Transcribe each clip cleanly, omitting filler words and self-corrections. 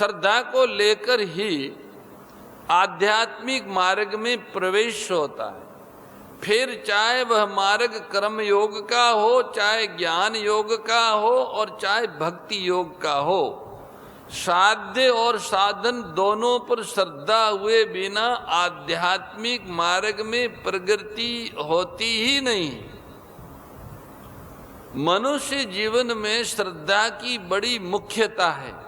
श्रद्धा को लेकर ही आध्यात्मिक मार्ग में प्रवेश होता है। फिर चाहे वह मार्ग कर्म योग का हो, चाहे ज्ञान योग का हो और चाहे भक्ति योग का हो, साध्य और साधन दोनों पर श्रद्धा हुए बिना आध्यात्मिक मार्ग में प्रगति होती ही नहीं। मनुष्य जीवन में श्रद्धा की बड़ी मुख्यता है।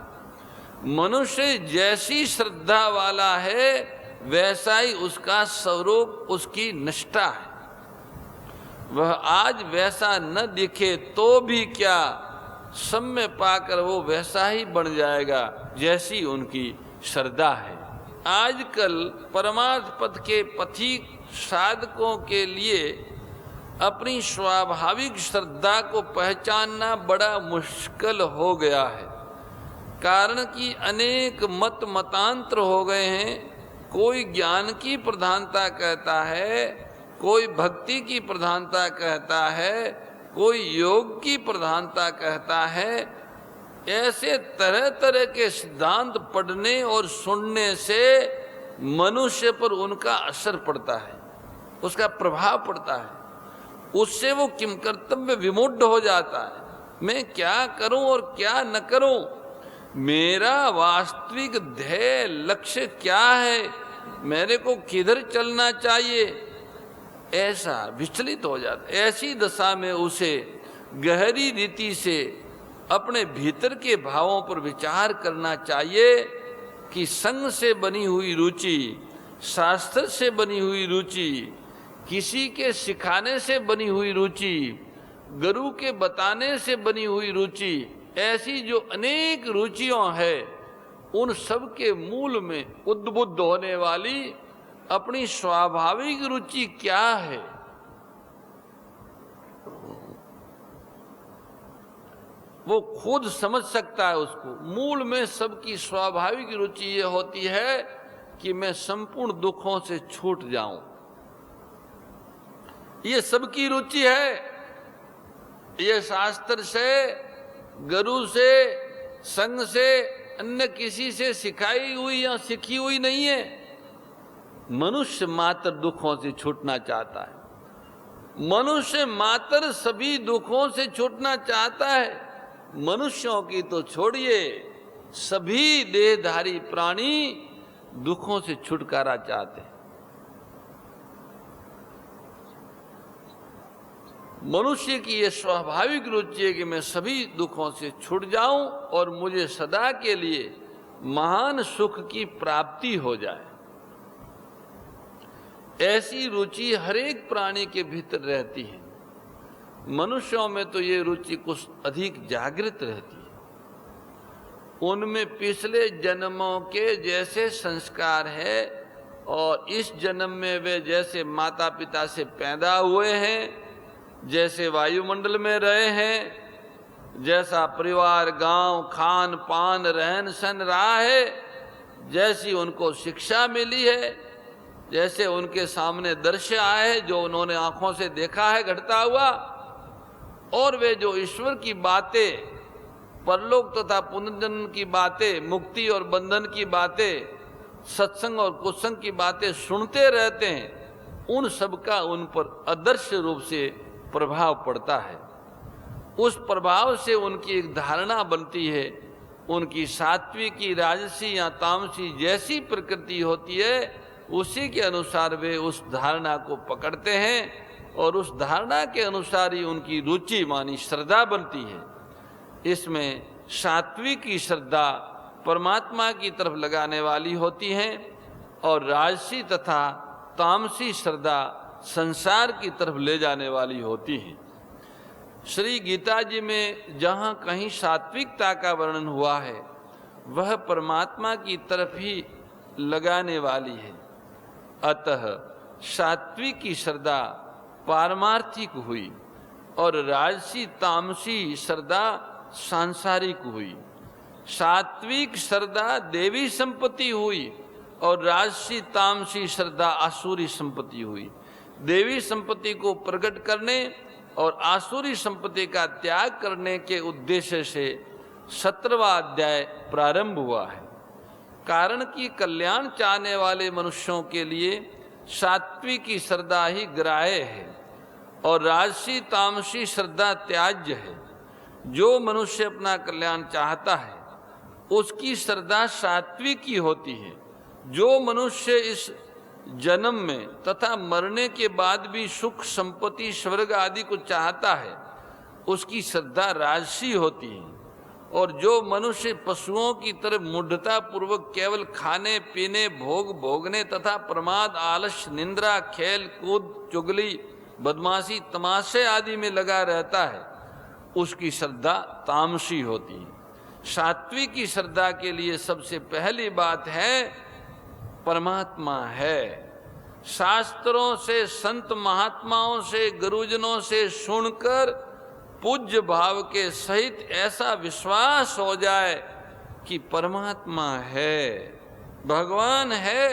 मनुष्य जैसी श्रद्धा वाला है वैसा ही उसका स्वरूप, उसकी निष्ठा है। वह आज वैसा न दिखे तो भी क्या, समय पाकर वो वैसा ही बन जाएगा जैसी उनकी श्रद्धा है। आजकल परमार्थ पथ के पथिक साधकों के लिए अपनी स्वाभाविक श्रद्धा को पहचानना बड़ा मुश्किल हो गया है। कारण कि अनेक मतांतर हो गए हैं। कोई ज्ञान की प्रधानता कहता है, कोई भक्ति की प्रधानता कहता है, कोई योग की प्रधानता कहता है। ऐसे तरह तरह के सिद्धांत पढ़ने और सुनने से मनुष्य पर उनका असर पड़ता है, उसका प्रभाव पड़ता है। उससे वो किम कर्तव्य विमुढ़ हो जाता है। मैं क्या करूं और क्या न करूं, मेरा वास्तविक ध्येय लक्ष्य क्या है, मेरे को किधर चलना चाहिए, ऐसा विचलित हो जाता है। ऐसी दशा में उसे गहरी रीति से अपने भीतर के भावों पर विचार करना चाहिए कि संग से बनी हुई रुचि, शास्त्र से बनी हुई रुचि, किसी के सिखाने से बनी हुई रुचि, गुरु के बताने से बनी हुई रुचि, ऐसी जो अनेक रुचियां है, उन सब के मूल में उद्बुद्ध होने वाली अपनी स्वाभाविक रुचि क्या है, वो खुद समझ सकता है उसको। मूल में सबकी स्वाभाविक रुचि ये होती है कि मैं संपूर्ण दुखों से छूट जाऊं। ये सबकी रुचि है। ये शास्त्र से, गुरु से, संग से, अन्य किसी से सिखाई हुई या सीखी हुई नहीं है। मनुष्य मात्र दुखों से छूटना चाहता है। मनुष्य मात्र सभी दुखों से छूटना चाहता है। मनुष्यों की तो छोड़िए, सभी देहधारी प्राणी दुखों से छुटकारा चाहते हैं। मनुष्य की यह स्वाभाविक रुचि है कि मैं सभी दुखों से छूट जाऊं और मुझे सदा के लिए महान सुख की प्राप्ति हो जाए। ऐसी रुचि हर एक प्राणी के भीतर रहती है। मनुष्यों में तो ये रुचि कुछ अधिक जागृत रहती है। उनमें पिछले जन्मों के जैसे संस्कार है और इस जन्म में वे जैसे माता पिता से पैदा हुए हैं, जैसे वायुमंडल में रहे हैं, जैसा परिवार, गांव, खान पान, रहन सहन रहा है, जैसी उनको शिक्षा मिली है, जैसे उनके सामने दृश्य आए जो उन्होंने आंखों से देखा है घटता हुआ, और वे जो ईश्वर की बातें, परलोक तथा पुनर्जन्म की बातें, मुक्ति और बंधन की बातें, सत्संग और कुसंग की बातें सुनते रहते हैं, उन सब का उन पर अदृश्य रूप से प्रभाव पड़ता है। उस प्रभाव से उनकी एक धारणा बनती है। उनकी सात्विकी, राजसी या तामसी जैसी प्रकृति होती है, उसी के अनुसार वे उस धारणा को पकड़ते हैं और उस धारणा के अनुसार ही उनकी रुचि मानी श्रद्धा बनती है। इसमें सात्विकी श्रद्धा परमात्मा की तरफ लगाने वाली होती है और राजसी तथा तामसी श्रद्धा संसार की तरफ ले जाने वाली होती है। श्री गीता जी में जहाँ कहीं सात्विकता का वर्णन हुआ है, वह परमात्मा की तरफ ही लगाने वाली है। अतः सात्विकी श्रद्धा पारमार्थिक हुई और राजसी तामसी श्रद्धा सांसारिक हुई। सात्विक श्रद्धा देवी संपत्ति हुई और राजसी तामसी श्रद्धा आसुरी संपत्ति हुई। देवी संपत्ति को प्रकट करने और आसुरी संपत्ति का त्याग करने के उद्देश्य से 17वां अध्याय प्रारंभ हुआ है। कारण कि कल्याण चाहने वाले मनुष्यों के लिए सात्विकी श्रद्धा ही ग्राह्य है और राजसी तामसी श्रद्धा त्याज्य है। जो मनुष्य अपना कल्याण चाहता है उसकी श्रद्धा सात्विकी होती है। जो मनुष्य इस जन्म में तथा मरने के बाद भी सुख संपत्ति स्वर्ग आदि को चाहता है उसकी श्रद्धा राजसी होती है। और जो मनुष्य पशुओं की तरह मूढ़ता पूर्वक केवल खाने पीने भोग भोगने तथा प्रमाद आलस्य निंद्रा खेल कूद चुगली बदमाशी तमाशे आदि में लगा रहता है उसकी श्रद्धा तामसी होती है। सात्विक की श्रद्धा के लिए सबसे पहली बात है परमात्मा है। शास्त्रों से संत महात्माओं से गुरुजनों से सुनकर पूज्य भाव के सहित ऐसा विश्वास हो जाए कि परमात्मा है, भगवान है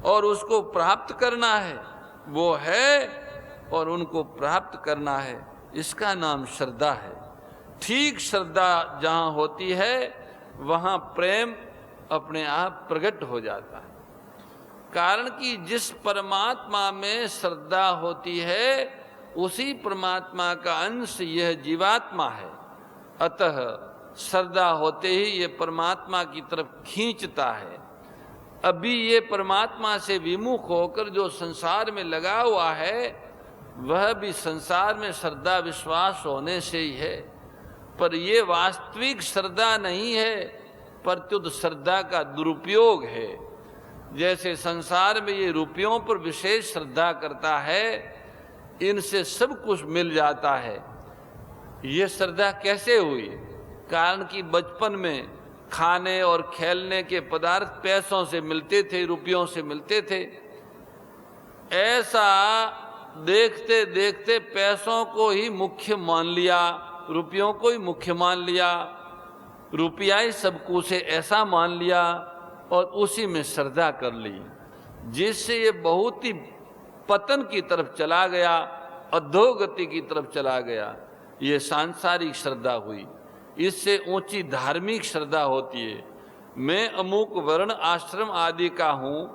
और उसको प्राप्त करना है, वो है और उनको प्राप्त करना है, इसका नाम श्रद्धा है। ठीक श्रद्धा जहाँ होती है वहाँ प्रेम अपने आप प्रकट हो जाता है। कारण कि जिस परमात्मा में श्रद्धा होती है उसी परमात्मा का अंश यह जीवात्मा है। अतः श्रद्धा होते ही ये परमात्मा की तरफ खींचता है। अभी ये परमात्मा से विमुख होकर जो संसार में लगा हुआ है वह भी संसार में श्रद्धा विश्वास होने से ही है, पर ये वास्तविक श्रद्धा नहीं है, प्रत्युत श्रद्धा का दुरुपयोग है। जैसे संसार में ये रुपयों पर विशेष श्रद्धा करता है, इनसे सब कुछ मिल जाता है। ये श्रद्धा कैसे हुई? कारण कि बचपन में खाने और खेलने के पदार्थ पैसों से मिलते थे, रुपयों से मिलते थे। ऐसा देखते देखते पैसों को ही मुख्य मान लिया, रुपयों को ही मुख्य मान लिया, रुपया ही सब कुछ से ऐसा मान लिया और उसी में श्रद्धा कर ली, जिससे ये बहुत ही पतन की तरफ चला गया, अधोगति की तरफ चला गया। ये सांसारिक श्रद्धा हुई। इससे ऊंची धार्मिक श्रद्धा होती है। मैं अमुक वर्ण आश्रम आदि का हूँ,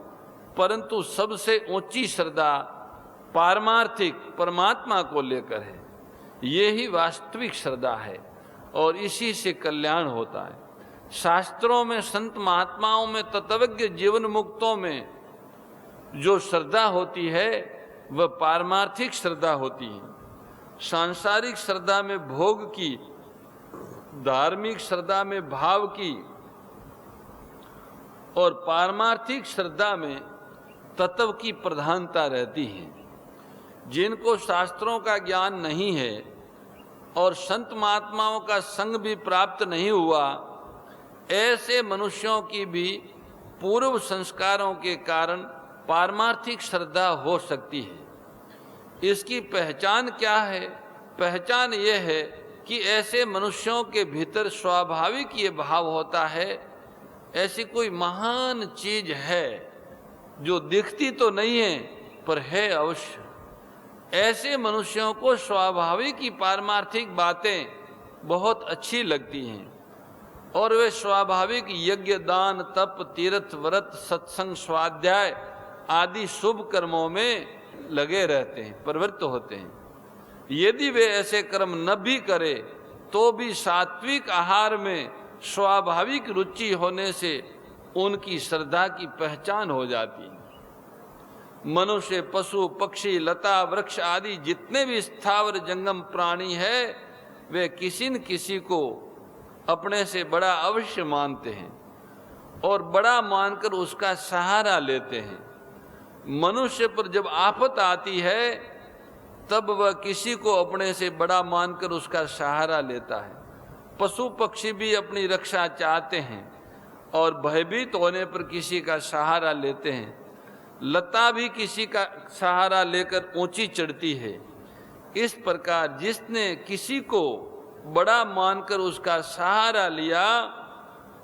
परंतु सबसे ऊंची श्रद्धा पारमार्थिक परमात्मा को लेकर है। ये ही वास्तविक श्रद्धा है और इसी से कल्याण होता है। शास्त्रों में संत महात्माओं में तत्वज्ञ जीवन मुक्तों में जो श्रद्धा होती है वह पारमार्थिक श्रद्धा होती है। सांसारिक श्रद्धा में भोग की, धार्मिक श्रद्धा में भाव की और पारमार्थिक श्रद्धा में तत्व की प्रधानता रहती है। जिनको शास्त्रों का ज्ञान नहीं है और संत महात्माओं का संग भी प्राप्त नहीं हुआ, ऐसे मनुष्यों की भी पूर्व संस्कारों के कारण पारमार्थिक श्रद्धा हो सकती है। इसकी पहचान क्या है? पहचान यह है कि ऐसे मनुष्यों के भीतर स्वाभाविक ये भाव होता है, ऐसी कोई महान चीज है जो दिखती तो नहीं है पर है अवश्य। ऐसे मनुष्यों को स्वाभाविक ही पारमार्थिक बातें बहुत अच्छी लगती हैं और वे स्वाभाविक यज्ञ दान तप तीर्थ व्रत सत्संग स्वाध्याय आदि शुभ कर्मों में लगे रहते हैं, प्रवृत्त होते हैं। यदि वे ऐसे कर्म न भी करे तो भी सात्विक आहार में स्वाभाविक रुचि होने से उनकी श्रद्धा की पहचान हो जाती है। मनुष्य पशु पक्षी लता वृक्ष आदि जितने भी स्थावर जंगम प्राणी है वे किसी न किसी को अपने से बड़ा अवश्य मानते हैं और बड़ा मानकर उसका सहारा लेते हैं। मनुष्य पर जब आफत आती है तब वह किसी को अपने से बड़ा मानकर उसका सहारा लेता है। पशु पक्षी भी अपनी रक्षा चाहते हैं और भयभीत होने पर किसी का सहारा लेते हैं। लता भी किसी का सहारा लेकर ऊंची चढ़ती है। इस प्रकार जिसने किसी को बड़ा मानकर उसका सहारा लिया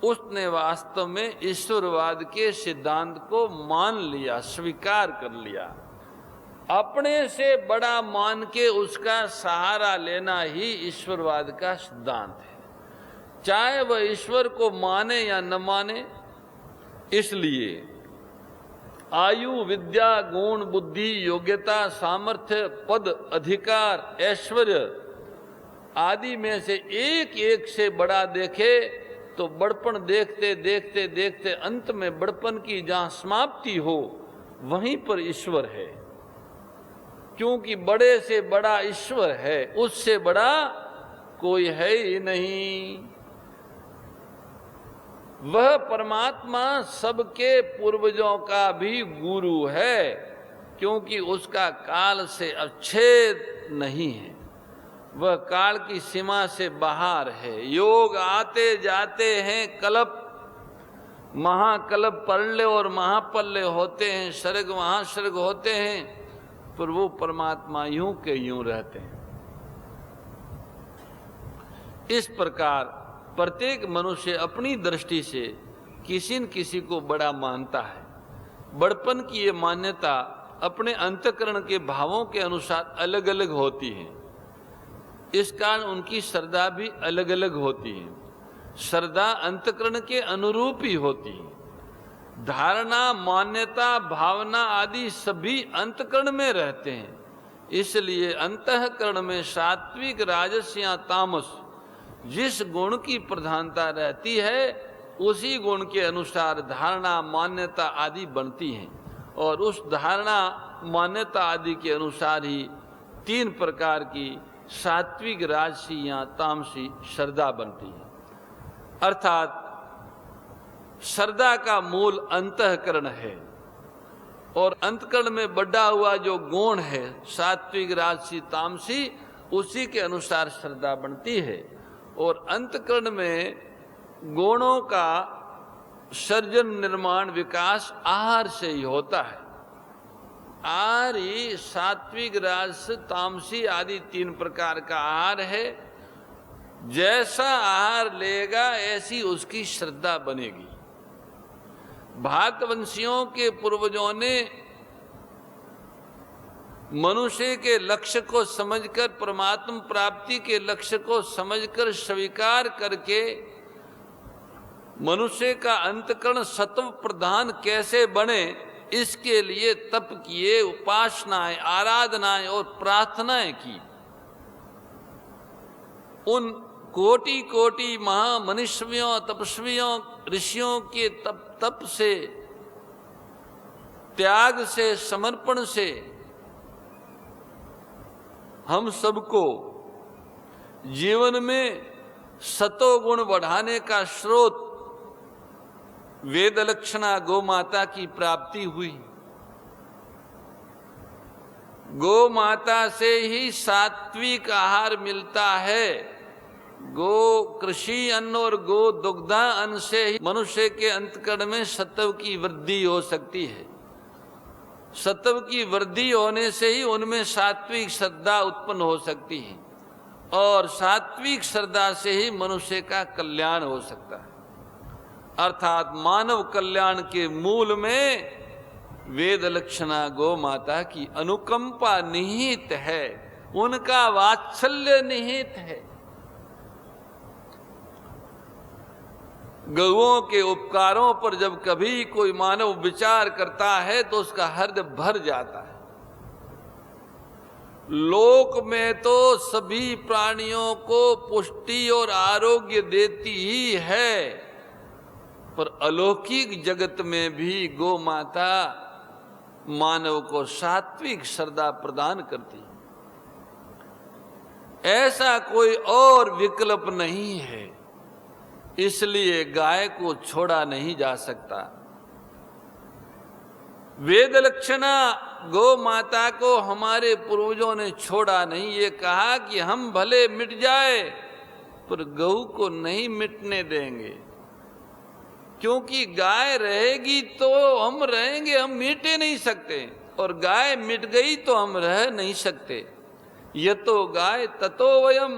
उसने वास्तव में ईश्वरवाद के सिद्धांत को मान लिया, स्वीकार कर लिया। अपने से बड़ा मान के उसका सहारा लेना ही ईश्वरवाद का सिद्धांत है। चाहे वह ईश्वर को माने या न माने, इसलिए आयु, विद्या, गुण, बुद्धि, योग्यता, सामर्थ्य, पद, अधिकार, ऐश्वर्य आदि में से एक एक से बड़ा देखे तो बड़पन देखते देखते देखते अंत में बड़पन की जहां समाप्ति हो वहीं पर ईश्वर है। क्योंकि बड़े से बड़ा ईश्वर है, उससे बड़ा कोई है ही नहीं। वह परमात्मा सबके पूर्वजों का भी गुरु है, क्योंकि उसका काल से अच्छेद नहीं है, वह काल की सीमा से बाहर है। योग आते जाते हैं, कल्प महाकल्प प्रलय और महाप्रलय होते हैं, सर्ग महासर्ग होते हैं, पर वो परमात्मा यूं के यूं रहते हैं। इस प्रकार प्रत्येक मनुष्य अपनी दृष्टि से किसी न किसी को बड़ा मानता है। बड़पन की ये मान्यता अपने अंतःकरण के भावों के अनुसार अलग अलग होती है। इस कारण उनकी श्रद्धा भी अलग अलग होती है। श्रद्धा अंतःकरण के अनुरूप ही होती है। धारणा, मान्यता, भावना आदि सभी अंतःकरण में रहते हैं। इसलिए अंतःकरण में सात्विक, राजस या तामस जिस गुण की प्रधानता रहती है उसी गुण के अनुसार धारणा, मान्यता आदि बनती हैं, और उस धारणा, मान्यता आदि के अनुसार ही तीन प्रकार की सात्विक, राजसी या तामसी श्रद्धा बनती है। अर्थात श्रद्धा का मूल अंतःकरण है, और अंतःकरण में बढ़ा हुआ जो गुण है सात्विक, राजसी, तामसी, उसी के अनुसार श्रद्धा बनती है। और अंतःकरण में गुणों का सर्जन, निर्माण, विकास आहार से ही होता है। आहार ही सात्विक, राजस, तामसी आदि तीन प्रकार का आहार है। जैसा आहार लेगा ऐसी उसकी श्रद्धा बनेगी। भारतवंशियों के पूर्वजों ने मनुष्य के लक्ष्य को समझकर, परमात्मा प्राप्ति के लक्ष्य को समझकर, स्वीकार करके मनुष्य का अंतःकरण सत्व प्रधान कैसे बने, इसके लिए तप किए, उपासनाएं, आराधनाएं और प्रार्थनाएं की। उन कोटि कोटि महामनीषियों, तपस्वियों, ऋषियों के तप से, त्याग से, समर्पण से हम सबको जीवन में सतोगुण बढ़ाने का स्रोत वेद लक्षणा गौ माता की प्राप्ति हुई। गौ माता से ही सात्विक आहार मिलता है। गो कृषि अन्न और गो दुग्धा अन्न से ही मनुष्य के अंतःकरण में सत्व की वृद्धि हो सकती है। सत्व की वृद्धि होने से ही उनमें सात्विक श्रद्धा उत्पन्न हो सकती है, और सात्विक श्रद्धा से ही मनुष्य का कल्याण हो सकता है। अर्थात मानव कल्याण के मूल में वेद लक्षणा गौ माता की अनुकंपा निहित है, उनका वात्सल्य निहित है। गौओं के उपकारों पर जब कभी कोई मानव विचार करता है तो उसका हृदय भर जाता है। लोक में तो सभी प्राणियों को पुष्टि और आरोग्य देती ही है, पर अलौकिक जगत में भी गौ माता मानव को सात्विक श्रद्धा प्रदान करती है। ऐसा कोई और विकल्प नहीं है, इसलिए गाय को छोड़ा नहीं जा सकता। वेद लक्षणा गौ माता को हमारे पूर्वजों ने छोड़ा नहीं। ये कहा कि हम भले मिट जाए पर गऊ को नहीं मिटने देंगे, क्योंकि गाय रहेगी तो हम रहेंगे, हम मिटे नहीं सकते, और गाय मिट गई तो हम रह नहीं सकते। ये तो गाय ततो वयम,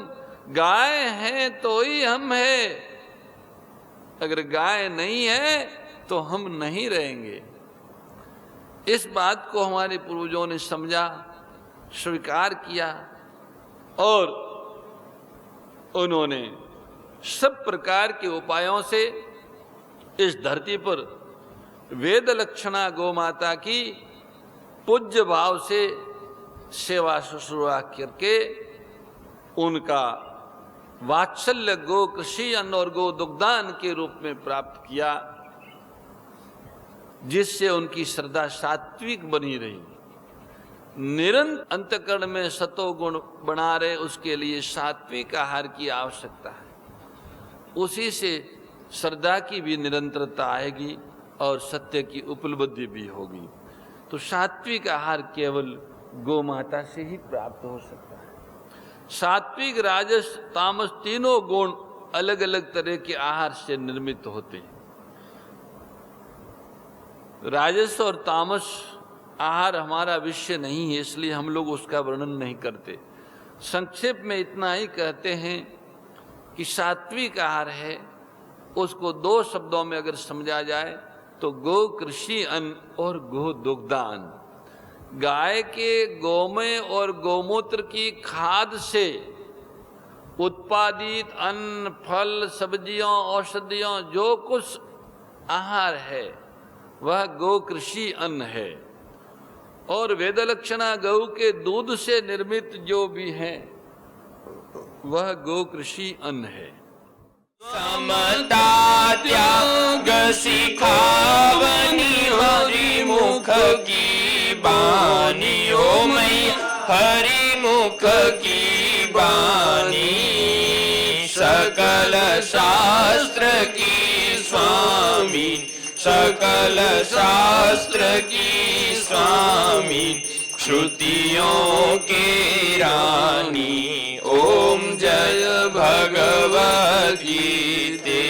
गाय है तो ही हम है, अगर गाय नहीं है तो हम नहीं रहेंगे। इस बात को हमारे पूर्वजों ने समझा, स्वीकार किया, और उन्होंने सब प्रकार के उपायों से इस धरती पर वेद लक्षणा गौ माता की पूज्य भाव से सेवा शुश्रूषा करके उनका वात्सल्य गो कृषि अन्न और गो दुग्धान के रूप में प्राप्त किया, जिससे उनकी श्रद्धा सात्विक बनी रही। निरंतर अंतःकरण में सतोगुण बना रहे, उसके लिए सात्विक आहार की आवश्यकता है। उसी से श्रद्धा की भी निरंतरता आएगी और सत्य की उपलब्धि भी होगी। तो सात्विक आहार केवल गौ माता से ही प्राप्त हो सकता है। सात्विक, राजस, तामस तीनों गुण अलग अलग तरह के आहार से निर्मित होते हैं। राजस और तामस आहार हमारा विषय नहीं है, इसलिए हम लोग उसका वर्णन नहीं करते। संक्षेप में इतना ही कहते हैं कि सात्विक आहार है, उसको दो शब्दों में अगर समझा जाए तो गो कृषि अन्न और गो दुग्धान। गाय के गोमय और गोमूत्र की खाद से उत्पादित अन्न, फल, सब्जियों, औषधियों, जो कुछ आहार है वह गो कृषि अन्न है। और वेदलक्षणा गौ के दूध से निर्मित जो भी है वह गो कृषि अन्न है। समता त्याग सिखावनी हरि मुख की बानी, ओ मैया हरि मुख की बानी। सकल शास्त्र की स्वामी, सकल शास्त्र की स्वामी, श्रुतियों के रानी। ओम जय भगवद गीते।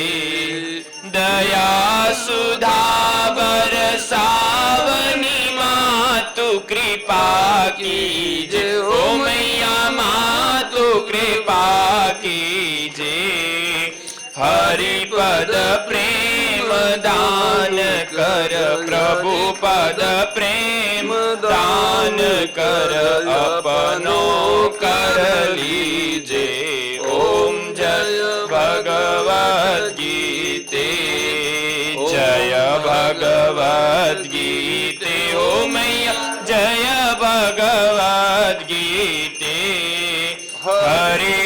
दया सुधा बरसावनी मातु कृपा कीजे, ओ मैया मातु कृपा कीजे। हरि पद प्रेम दान कर, प्रभु पद प्रेम दान कर, अपनो कर लीजे। ओम जय भगवद गीते, जय भगवद गीते। ओ मैया जय भगवद गीते। हरि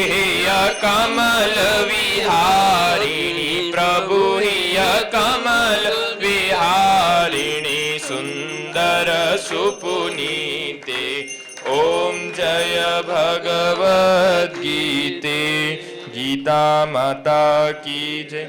कमल विहारिणी, प्रभु हिय कमल विहारिणी, सुंदर सुपुनीते। ओम जय भगवद गीते। गीता माता की जय।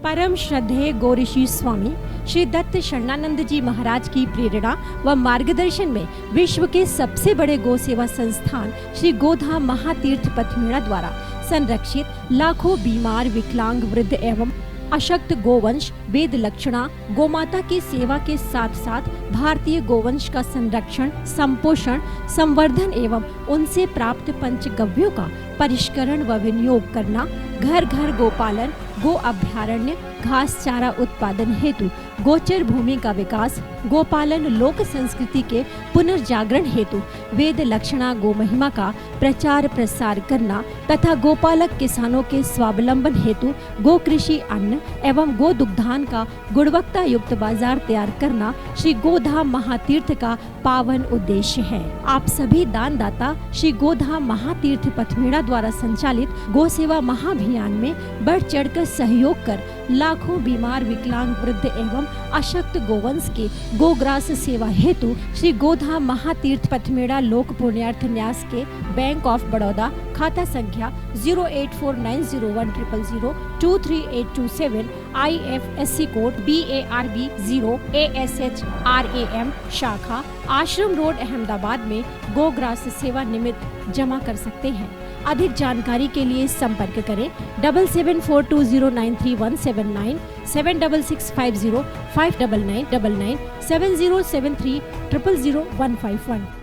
परम श्रद्धेय गौरीशी स्वामी श्री दत्त शरणानंद जी महाराज की प्रेरणा व मार्गदर्शन में विश्व के सबसे बड़े गौ सेवा संस्थान श्री गोधाम महातीर्थ पथमेड़ा द्वारा संरक्षित लाखों बीमार, विकलांग, वृद्ध एवं अशक्त गोवंश वेद लक्षणा गोमाता की सेवा के साथ साथ भारतीय गोवंश का संरक्षण, संपोषण, संवर्धन एवं उनसे प्राप्त पंचगव्यों का परिष्करण व विनियोग करना, घर घर गोपालन, गो अभ्यारण्य, घास चारा उत्पादन हेतु गोचर भूमि का विकास, गोपालन लोक संस्कृति के पुनर्जागरण हेतु वेद लक्षणा गो महिमा का प्रचार प्रसार करना तथा गोपालक किसानों के स्वावलंबन हेतु गो कृषि अन्न एवं गो दुग्धान का गुणवत्ता युक्त बाजार तैयार करना श्री गोधाम महातीर्थ का पावन उद्देश्य है। आप सभी दानदाता श्री गोधाम महातीर्थ पथमेड़ा द्वारा संचालित गो सेवा महाअभियान में बढ़ चढ़कर सहयोग कर लाखों बीमार, विकलांग, वृद्ध एवं अशक्त गोवंश के गोग्रास सेवा हेतु श्री गोधाम महातीर्थ पथमेड़ा लोक पुण्यार्थ न्यास के बैंक ऑफ बड़ौदा खाता संख्या 084901000238827 IFSC कोड BARB 0 ASHRAM शाखा आश्रम रोड अहमदाबाद में गोग्रास सेवा निमित्त जमा कर सकते हैं। अधिक जानकारी के लिए संपर्क करें 7742093179 7665059999 7073000151।